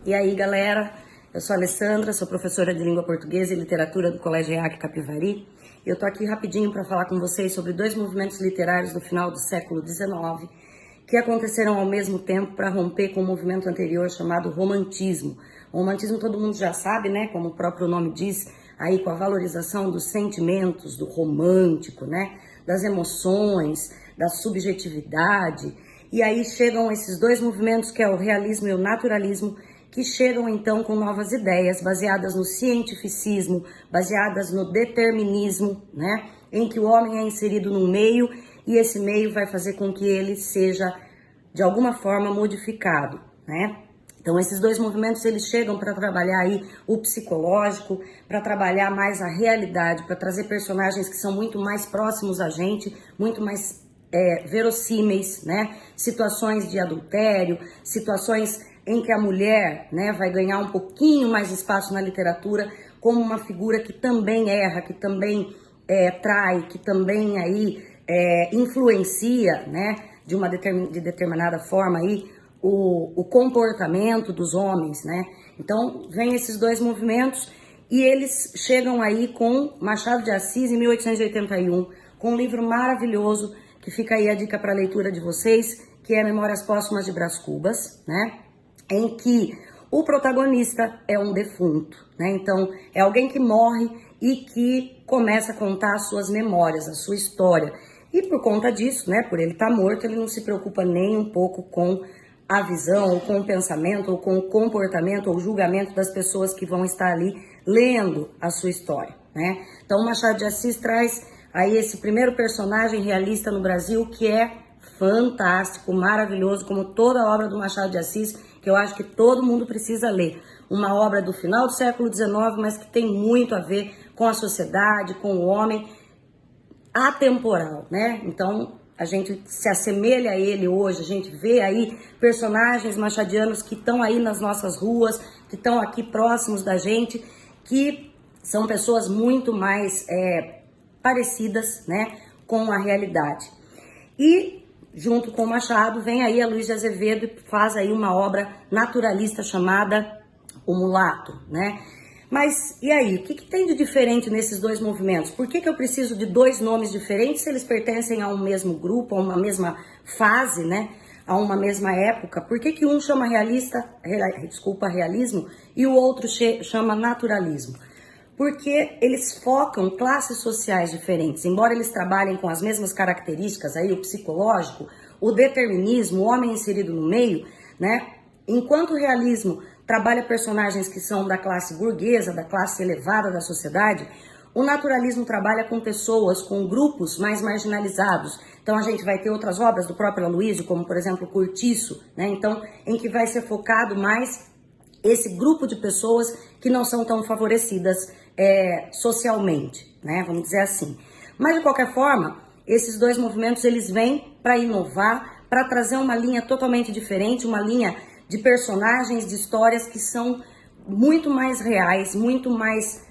E aí, galera, eu sou a Alessandra, sou professora de língua portuguesa e literatura do Colégio EAC Capivari. Eu tô aqui rapidinho para falar com vocês sobre dois movimentos literários do final do século XIX que aconteceram ao mesmo tempo para romper com o movimento anterior chamado romantismo. O romantismo todo mundo já sabe, né, como o próprio nome diz, aí com a valorização dos sentimentos, do romântico, né, das emoções, da subjetividade. E aí chegam esses dois movimentos, que é o realismo e o naturalismo, que chegam então com novas ideias baseadas no cientificismo, baseadas no determinismo, né, em que o homem é inserido num meio e esse meio vai fazer com que ele seja de alguma forma modificado, né? Então esses dois movimentos eles chegam para trabalhar aí o psicológico, para trabalhar mais a realidade, para trazer personagens que são muito mais próximos a gente, muito mais verossímeis, né? Situações de adultério, situações em que a mulher, né, vai ganhar um pouquinho mais de espaço na literatura como uma figura que também erra, que também trai, que também aí influencia, né, de determinada forma aí o comportamento dos homens, né? Então vem esses dois movimentos e eles chegam aí com Machado de Assis em 1881, com um livro maravilhoso que fica aí a dica para a leitura de vocês, que é Memórias Póstumas de Brás Cubas, né? Em que o protagonista é um defunto, né? Então é alguém que morre e que começa a contar as suas memórias, a sua história. E por conta disso, né, por ele estar morto, ele não se preocupa nem um pouco com a visão, ou com o pensamento, ou com o comportamento, ou o julgamento das pessoas que vão estar ali lendo a sua história, né? Então Machado de Assis traz aí esse primeiro personagem realista no Brasil, que é fantástico, maravilhoso, como toda a obra do Machado de Assis, que eu acho que todo mundo precisa ler. Uma obra do final do século XIX, mas que tem muito a ver com a sociedade, com o homem, atemporal, né? Então a gente se assemelha a ele hoje, a gente vê aí personagens machadianos que estão aí nas nossas ruas, que estão aqui próximos da gente, que são pessoas muito mais parecidas, né, com a realidade. E junto com o Machado vem aí a Luiz de Azevedo e faz aí uma obra naturalista chamada O Mulato, né? Mas e aí, o que tem de diferente nesses dois movimentos? Por que eu preciso de dois nomes diferentes se eles pertencem a um mesmo grupo, a uma mesma fase, né? A uma mesma época? Por que um chama realismo e o outro chama naturalismo? Porque eles focam classes sociais diferentes, embora eles trabalhem com as mesmas características, aí o psicológico, o determinismo, o homem inserido no meio, né? Enquanto o realismo trabalha personagens que são da classe burguesa, da classe elevada da sociedade, o naturalismo trabalha com pessoas, com grupos mais marginalizados. Então a gente vai ter outras obras do próprio Aloysio, como por exemplo Cortiço, né? Então, em que vai ser focado mais esse grupo de pessoas que não são tão favorecidas socialmente, né? Vamos dizer assim. Mas de qualquer forma, esses dois movimentos eles vêm para inovar, para trazer uma linha totalmente diferente, uma linha de personagens, de histórias que são muito mais reais, muito mais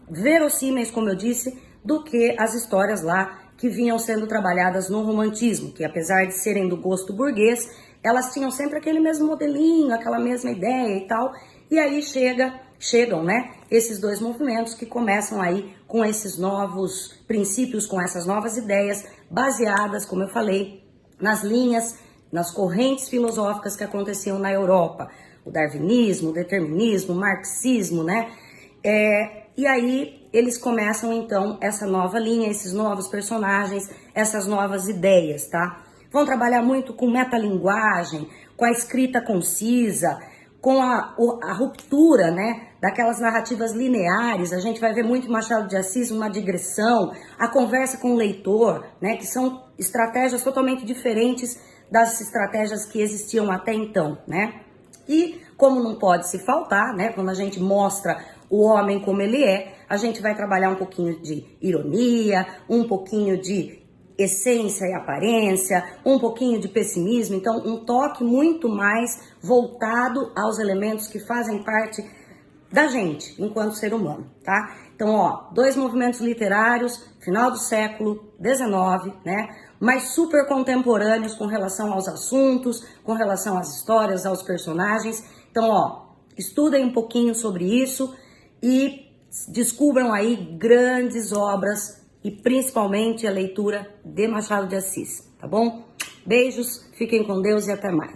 verossímeis, como eu disse, do que as histórias lá que vinham sendo trabalhadas no romantismo, que apesar de serem do gosto burguês, elas tinham sempre aquele mesmo modelinho, aquela mesma ideia e tal, e aí chegam, né, esses dois movimentos que começam aí com esses novos princípios, com essas novas ideias, baseadas, como eu falei, nas linhas, nas correntes filosóficas que aconteciam na Europa, o darwinismo, o determinismo, o marxismo, né, e aí eles começam então essa nova linha, esses novos personagens, essas novas ideias, tá? Vão trabalhar muito com metalinguagem, com a escrita concisa, com a ruptura, né, daquelas narrativas lineares. A gente vai ver muito Machado de Assis, uma digressão, a conversa com o leitor, né, que são estratégias totalmente diferentes das estratégias que existiam até então, né? E como não pode se faltar, né, quando a gente mostra o homem como ele é, a gente vai trabalhar um pouquinho de ironia, um pouquinho de essência e aparência, um pouquinho de pessimismo, então um toque muito mais voltado aos elementos que fazem parte da gente, enquanto ser humano, tá? Então, ó, dois movimentos literários, final do século XIX, né? Mas super contemporâneos com relação aos assuntos, com relação às histórias, aos personagens. Então, ó, Estudem um pouquinho sobre isso e descubram aí grandes obras e principalmente a leitura de Machado de Assis, tá bom? Beijos, fiquem com Deus e até mais.